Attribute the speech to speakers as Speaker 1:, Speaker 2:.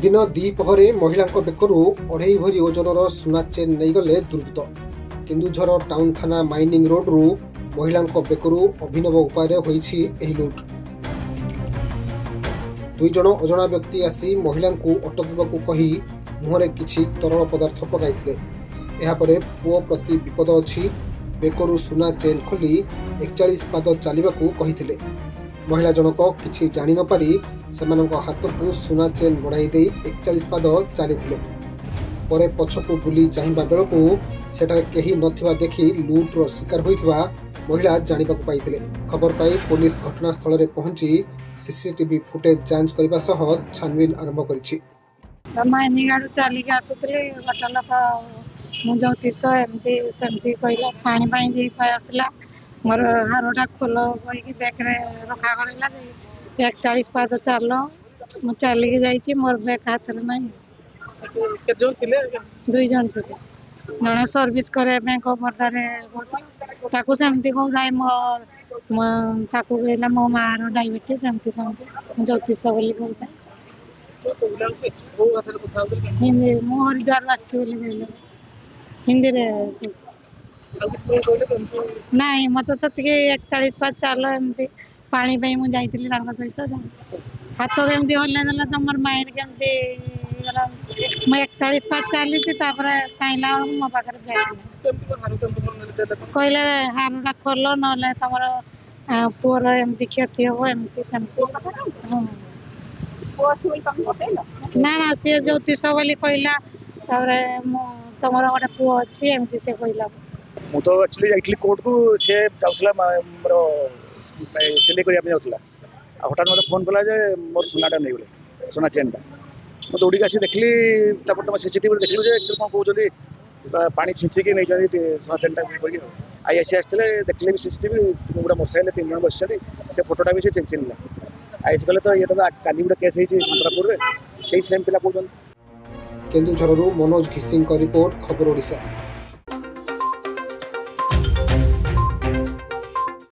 Speaker 1: दिन द्विपहरे महिला बेकरू अढ़ई भरी ओजनर सुना चेन नहीं गले दुर्बृत्त। केन्दुझर टाउन थाना माइनिंग रोड रु महिला बेकरू अभिनव उपाय होईछि एही लुट। दुई जन अजଣା व्यक्ति आसी महिला अटकवाकू कही मुहरे किछि तरल पदार्थ पकाइथिले। एहापरे पुओ प्रति विपद अछि, बेकरू सुना चेन खोली 41 पाद चलिबाकू कहिथिले। महिला जनक किछि जानि न पारि सेमानक हाथकू सुना चेन बढ़ाई दे 41 पाद चलीथिले। परे पछकू बुली चाहिबा बेलकू सेठारे केही नथिबा देखि लूटर शिकार होइथिबा महिला जानिबाकू पाइथिले। खबर पाई पुलिस घटनास्थल रे पहुंची सीसीटीवी फुटेज जांच करबा सह छानबीन आरंभ करिछि।
Speaker 2: माइनिंग आड़ू चलिक आसुले गोटे लोक मुझे तीस एमती सेमती कहला पानी पाई भी आसला मोर हारोटा खोल कहीकि बैग रखा गला 41 पाद चल मु चलिकी जाइए मोर बैग हाथ में ना दुई जन थे जड़े सर्विस करे कबरदारे सेमती कौन जाए कहला मो मार डायबिटीज एमती सेमती ज्योतिष बोली कहता हिंदी मु हरिद्वार आसती हिंदी नहीं मत तो 41 पाद चल एमती पानी मुझे सहित हाथ केमती हल्ला तुम माइंड केमती 41 पाद चली चाहला मो पाखे कहले हारटा खोल ना तुम पुअर एमती क्षति हम एमती सेमती ना ना सी ज्योतिष बोली कहला तुम गोटे पुओ अच्छी एमती से कहला
Speaker 3: मु तो एक्चुअली जाइली कोर्ट को से जाउथला मोर सिले करिया पे जाउथला हठात मते फोन कला जे मोर सुनाटा नै गले सुना चेनटा मु दौड़ी आसी देखली तापर तुम सीसीटीवी देखलु जे एक्चुअली कोन कहउजली पानी छिंची के नै जदी सुना चेनटा करी आई आसी आस्ते देखले भी सीसीटीवी गोटा मोटरसाइकेल 3 जन बसछली से फोटोटा भी से चिन्हला आइस गले तो ये तो काली गोटे केस होई संतरापुर रे सेही सेम पिला कहउजन।
Speaker 1: केन्दुझरु मनोज घिसिंग रिपोर्ट, खबर ओडिशा।